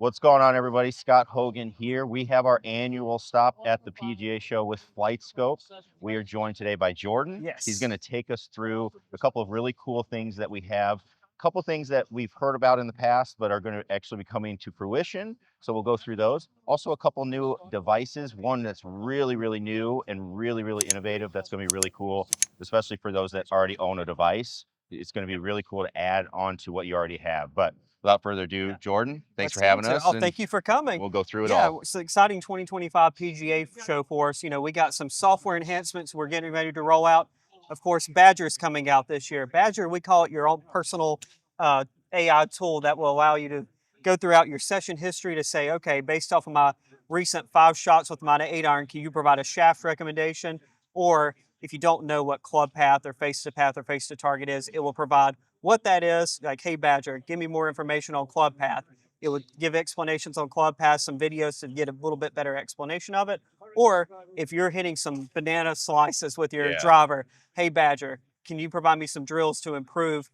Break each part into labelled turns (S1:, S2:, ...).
S1: What's going on, everybody? Scott Hogan here. We have our annual stop at the PGA Show with Flightscope. We are joined today by Jordan.
S2: Yes.
S1: He's going to take us through a couple of really cool things that we have, a couple things that we've heard about in the past, but are going to actually be coming to fruition. So we'll go through those. Also, a couple new devices, one that's really, really new and really, really innovative. That's going to be really cool, especially for those that already own a device. It's going to be really cool to add on to what you already have. But without further ado, Jordan, thanks for having us.
S2: Oh, thank you for coming.
S1: We'll go through it all.
S2: It's an exciting 2025 PGA show for us. You know, we got some software enhancements we're getting ready to roll out. Of course, Badger is coming out this year. Badger, we call it your own personal AI tool that will allow you to go throughout your session history to say, okay, based off of my recent 5 shots with my 8-iron, can you provide a shaft recommendation? Or if you don't know what club path or face to path or face to target is, it will provide what that is. Like, hey, Badger, give me more information on club path. It would give explanations on club path, some videos to get a little bit better explanation of it. Or if you're hitting some banana slices with your driver, hey, Badger, can you provide me some drills to improve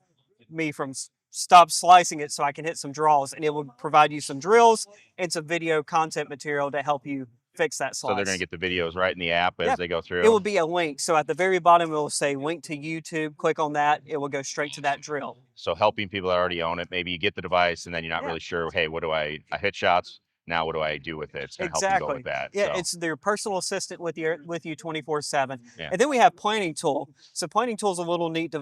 S2: me from stop slicing it so I can hit some draws? And it will provide you some drills and some video content material to help you fix that slice.
S1: So they're going to get the videos right in the app as they go through?
S2: It will be a link. So at the very bottom, it will say link to YouTube. Click on that. It will go straight to that drill.
S1: So helping people that already own it, maybe you get the device and then you're not really sure, hey, what do I hit shots. Now what do I do with it? It's going to help you go with that.
S2: Yeah, so it's their personal assistant with you 24/7.
S1: Yeah.
S2: And then we have Planning Tool. So Planning Tool is a little neat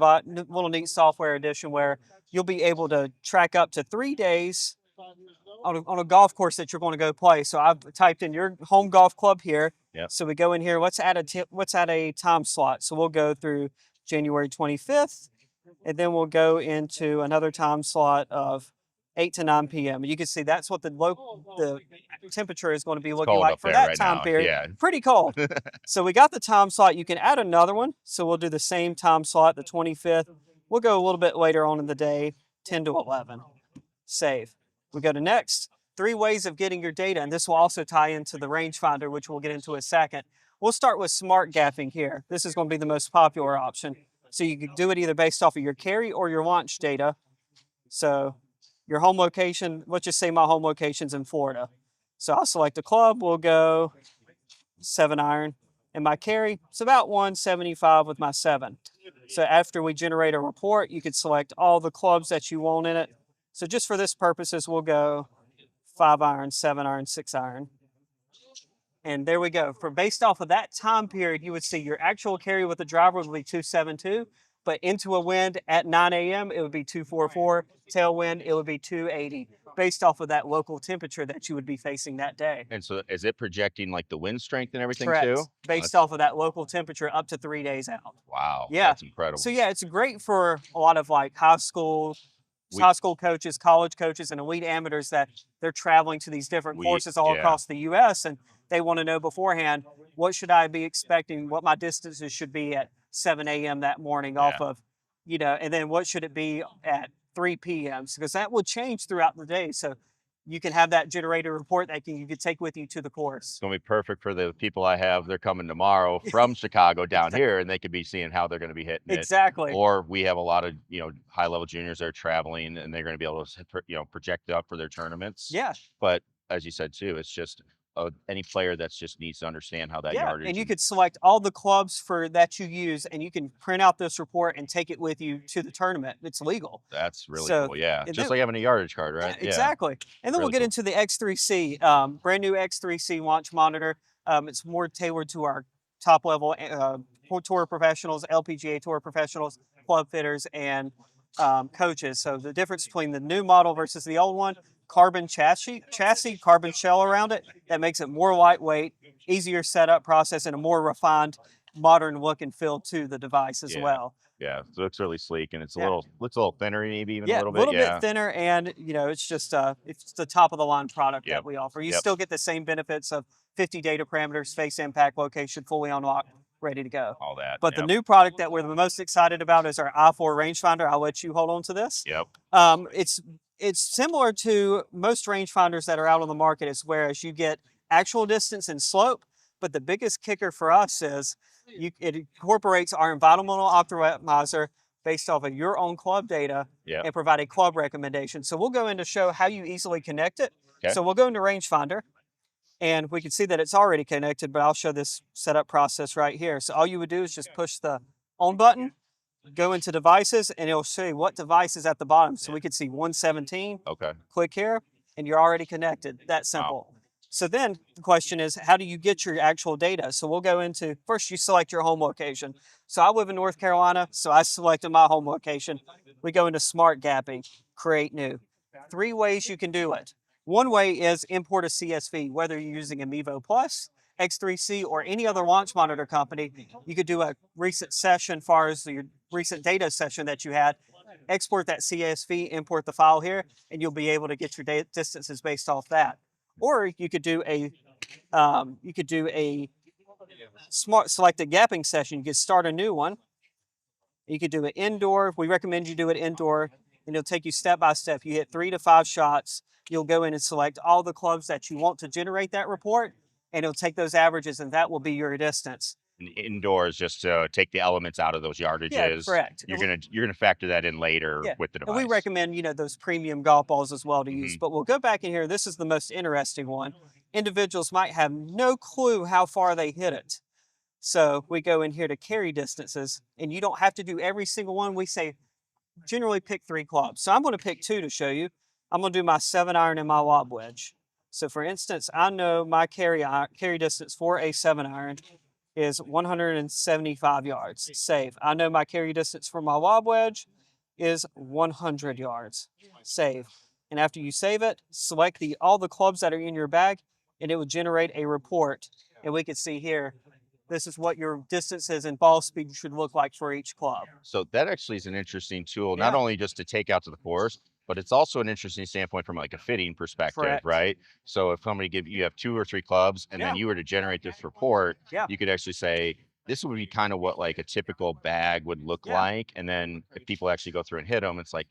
S2: software edition where you'll be able to track up to 3 days on a golf course that you're going to go play. So I've typed in your home golf club here.
S1: Yep.
S2: So we go in here. What's at a time slot? So we'll go through January 25th, and then we'll go into another time slot of 8 to 9 p.m. And you can see that's what the temperature is going to be looking like for that time period.
S1: Yeah.
S2: Pretty cold. So we got the time slot. You can add another one. So we'll do the same time slot, the 25th. We'll go a little bit later on in the day, 10 to 11. Save. We go to next. 3 ways of getting your data, and this will also tie into the Rangefinder, which we'll get into in a second. We'll start with smart gapping here. This is going to be the most popular option. So you can do it either based off of your carry or your launch data. So your home location, let's just say my home location's in Florida. So I'll select a club. We'll go 7-iron. And my carry, it's about 175 with my 7. So after we generate a report, you could select all the clubs that you want in it. So just for this purposes, we'll go 5-iron, 7-iron, 6-iron. And there we go. For based off of that time period, you would see your actual carry with the driver would be 272, but into a wind at 9 a.m., it would be 244. Tailwind, it would be 280, based off of that local temperature that you would be facing that day.
S1: And so is it projecting like the wind strength and everything too?
S2: Based off of that local temperature up to 3 days out.
S1: Wow.
S2: Yeah.
S1: That's incredible.
S2: So yeah, it's great for a lot of like high school coaches, college coaches, and elite amateurs that they're traveling to these different courses all across the U.S. and they want to know beforehand, what should I be expecting, what my distances should be at 7 a.m. that morning off of, and then what should it be at 3 p.m. because that will change throughout the day. So you can have that generated report that you can take with you to the course.
S1: It's going to be perfect for the people I have. They're coming tomorrow from Chicago down here, and they could be seeing how they're going to be hitting it.
S2: Exactly.
S1: Or we have a lot of, high-level juniors that are traveling, and they're going to be able to, project up for their tournaments.
S2: Yeah.
S1: But as you said, too, it's just any player that just needs to understand how that yardage.
S2: And you could select all the clubs that you use, and you can print out this report and take it with you to the tournament. It's legal.
S1: That's really cool. Yeah, just like having a yardage card, right?
S2: Yeah, exactly. And then we'll get into the X3C, brand new X3C launch monitor. It's more tailored to our top level tour professionals, LPGA tour professionals, club fitters, and coaches. So the difference between the new model versus the old one: carbon chassis, carbon shell around it that makes it more lightweight, easier setup process, and a more refined, modern look and feel to the device as well.
S1: Yeah, so it looks really sleek, and it's looks a little thinner, maybe even a little bit.
S2: A little bit thinner, and it's just it's the top of the line product that we offer. You still get the same benefits of 50 data parameters, face impact, location, fully unlocked, ready to go.
S1: All that.
S2: But the new product that we're the most excited about is our i4 rangefinder. I'll let you hold on to this.
S1: Yep.
S2: It's similar to most rangefinders that are out on the market, is whereas you get actual distance and slope, but the biggest kicker for us is it incorporates our environmental optimizer based off of your own club data and provide a club recommendation. So we'll go in to show how you easily connect it.
S1: Okay.
S2: So we'll go into Rangefinder, and we can see that it's already connected, but I'll show this setup process right here. So all you would do is just push the on button, go into devices, and it'll show you what device is at the bottom. So we could see 117.
S1: Okay.
S2: Click here, and you're already connected. That simple.
S1: Wow.
S2: So then the question is, how do you get your actual data? So we'll go into, first you select your home location. So I live in North Carolina, so I selected my home location. We go into Smart Gapping, Create New. 3 ways you can do it. One way is import a CSV, whether you're using a Mevo Plus, X3C, or any other launch monitor company. You could do a recent session, far as your recent data session that you had, export that CSV, import the file here, and you'll be able to get your distances based off that. Or you could do a smart selected gapping session. You could start a new one. You could do it indoor. We recommend you do it indoor, and it'll take you step by step. You hit 3 to 5 shots. You'll go in and select all the clubs that you want to generate that report, and it'll take those averages, and that will be your distance.
S1: And indoors, just to take the elements out of those yardages.
S2: Yeah, correct.
S1: You're gonna factor that in later with the device.
S2: And we recommend, those premium golf balls as well to use. But we'll go back in here. This is the most interesting one. Individuals might have no clue how far they hit it. So we go in here to carry distances, and you don't have to do every single one. We say generally pick 3 clubs. So I'm going to pick 2 to show you. I'm going to do my 7-iron and my lob wedge. So for instance, I know my carry distance for a 7-iron is 175 yards. Save. I know my carry distance for my lob wedge is 100 yards. Save. And after you save it, select all the clubs that are in your bag, and it will generate a report. And we can see here, this is what your distances and ball speed should look like for each club.
S1: So that actually is an interesting tool, not only just to take out to the course, but it's also an interesting standpoint from like a fitting perspective,
S2: Correct.
S1: right? So if somebody you have 2 or 3 clubs, and then you were to generate this report, you could actually say, this would be kind of what like a typical bag would look like. And then if people actually go through and hit them, it's like,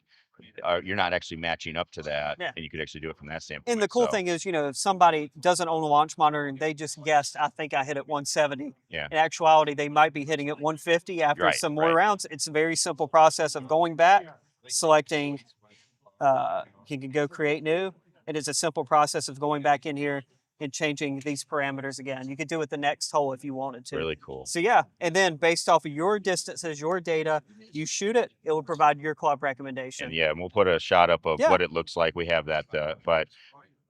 S1: you're not actually matching up to that, and you could actually do it from that standpoint.
S2: And the cool thing is, if somebody doesn't own a launch monitor and they just guessed, I think I hit it 170. In actuality, they might be hitting it 150 after some more rounds. It's a very simple process of going back, selecting, you can go create new. It is a simple process of going back in here and changing these parameters again. You could do it the next hole if you wanted to.
S1: Really cool.
S2: So and then based off of your distances, your data, you shoot it, it will provide your club recommendation.
S1: And and we'll put a shot up of what it looks like. We have that, but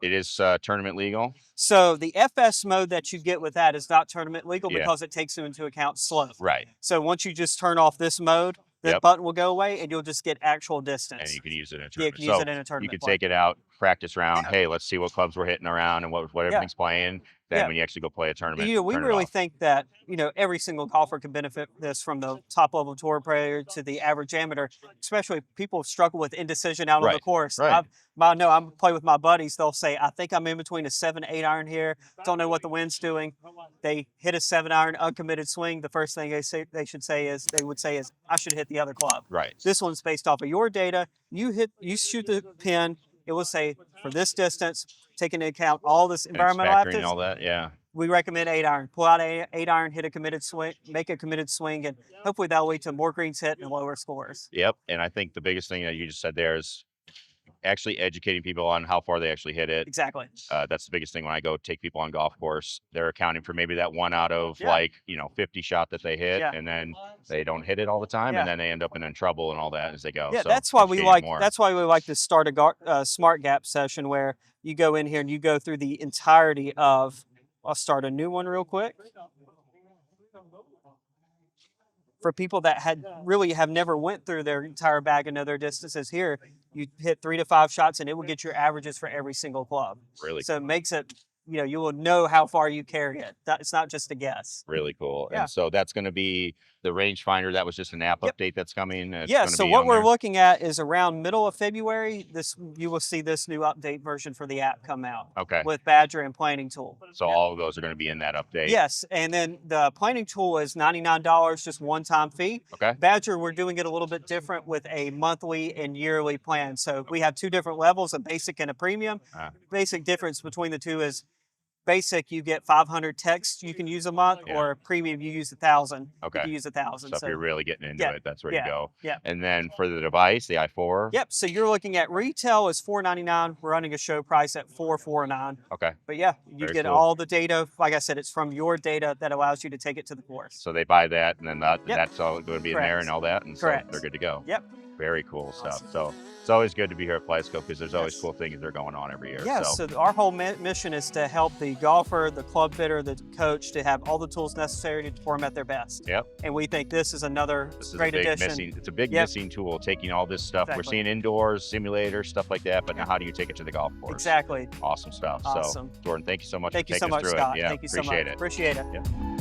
S1: it is tournament legal.
S2: So the FS mode that you get with that is not tournament legal because it takes into account slope.
S1: Right.
S2: So once you just turn off this mode, the button will go away, and you'll just get actual distance.
S1: And you can use it in a tournament.
S2: Yeah, you can use it in a tournament.
S1: You can take it out, practice round. Hey, let's see what clubs we're hitting around and what everything's playing. Then when you actually go play a tournament,
S2: we really think that every single golfer can benefit this, from the top level tour player to the average amateur. Especially people struggle with indecision out on the course. I know I'm playing with my buddies. They'll say, I think I'm in between a 7-8 iron here. Don't know what the wind's doing. They hit a 7-iron uncommitted swing. The first thing they would say is I should hit the other club.
S1: Right.
S2: This one's based off of your data. You shoot the pin. It will say for this distance, taking into account all this environmental
S1: factoring all that.
S2: We recommend 8-iron. Pull out 8-iron, hit a committed swing, make a committed swing, and hopefully that'll lead to more greens hit and lower scores.
S1: Yep. And I think the biggest thing that you just said there is actually educating people on how far they actually hit it.
S2: Exactly.
S1: That's the biggest thing when I go take people on golf course. They're accounting for maybe that 1 out of 50 shot that they hit, and then they don't hit it all the time, and then they end up in trouble and all that as they go.
S2: Yeah,
S1: so
S2: that's why we like to start a smart gap session where you go in here and you go through the entirety of. I'll start a new one real quick. For people that have never went through their entire bag and know their distances, here you hit 3 to 5 shots and it will get your averages for every single club.
S1: Really.
S2: So it makes it, you will know how far you carry it. It's not just a guess.
S1: Really cool. And so that's going to be the Rangefinder. That was just an app update that's coming.
S2: So what we're looking at is around middle of February, you will see this new update version for the app come out.
S1: Okay.
S2: With Badger and Planning Tool.
S1: So all of those are going to be in that update.
S2: Yes, and then the Planning Tool is $99, just one-time fee.
S1: Okay.
S2: Badger, we're doing it a little bit different with a monthly and yearly plan. So we have 2 different levels, a basic and a premium. Basic difference between the two is basic, you get 500 texts you can use a month,
S1: Yeah.
S2: or premium, you use 1,000.
S1: Okay.
S2: You can use 1,000.
S1: So if you're really getting into
S2: yeah,
S1: it, that's where
S2: yeah,
S1: you go.
S2: yeah.
S1: And then for the device, the i4.
S2: Yep. So you're looking at retail is $499. We're running a show price at $449.
S1: Okay.
S2: But yeah, you
S1: Very
S2: get
S1: cool.
S2: all the data. Like I said, it's from your data that allows you to take it to the course.
S1: So they buy that, and then
S2: Yep.
S1: that's all going to be in there and all that, and
S2: Correct.
S1: so they're good to go.
S2: Yep.
S1: Very cool stuff.
S2: Awesome.
S1: So it's always good to be here at Flightscope because there's always
S2: Yes.
S1: cool things that are going on every year.
S2: Yeah, so our whole mission is to help the golfer, the club fitter, the coach to have all the tools necessary to perform at their best.
S1: Yep.
S2: And we think this is another
S1: This is
S2: great
S1: a big
S2: addition.
S1: it's a big
S2: Yep.
S1: missing tool, taking all this stuff. We're
S2: Exactly.
S1: seeing indoors, simulators, stuff like that, but now how do you take it to the golf course?
S2: Exactly.
S1: Awesome stuff.
S2: Awesome.
S1: So Jordan, thank you so much
S2: Thank
S1: for
S2: you so
S1: taking us
S2: much,
S1: through
S2: Scott.
S1: it. Yeah,
S2: Thank you so much.
S1: appreciate it.
S2: Appreciate it.
S1: Yeah.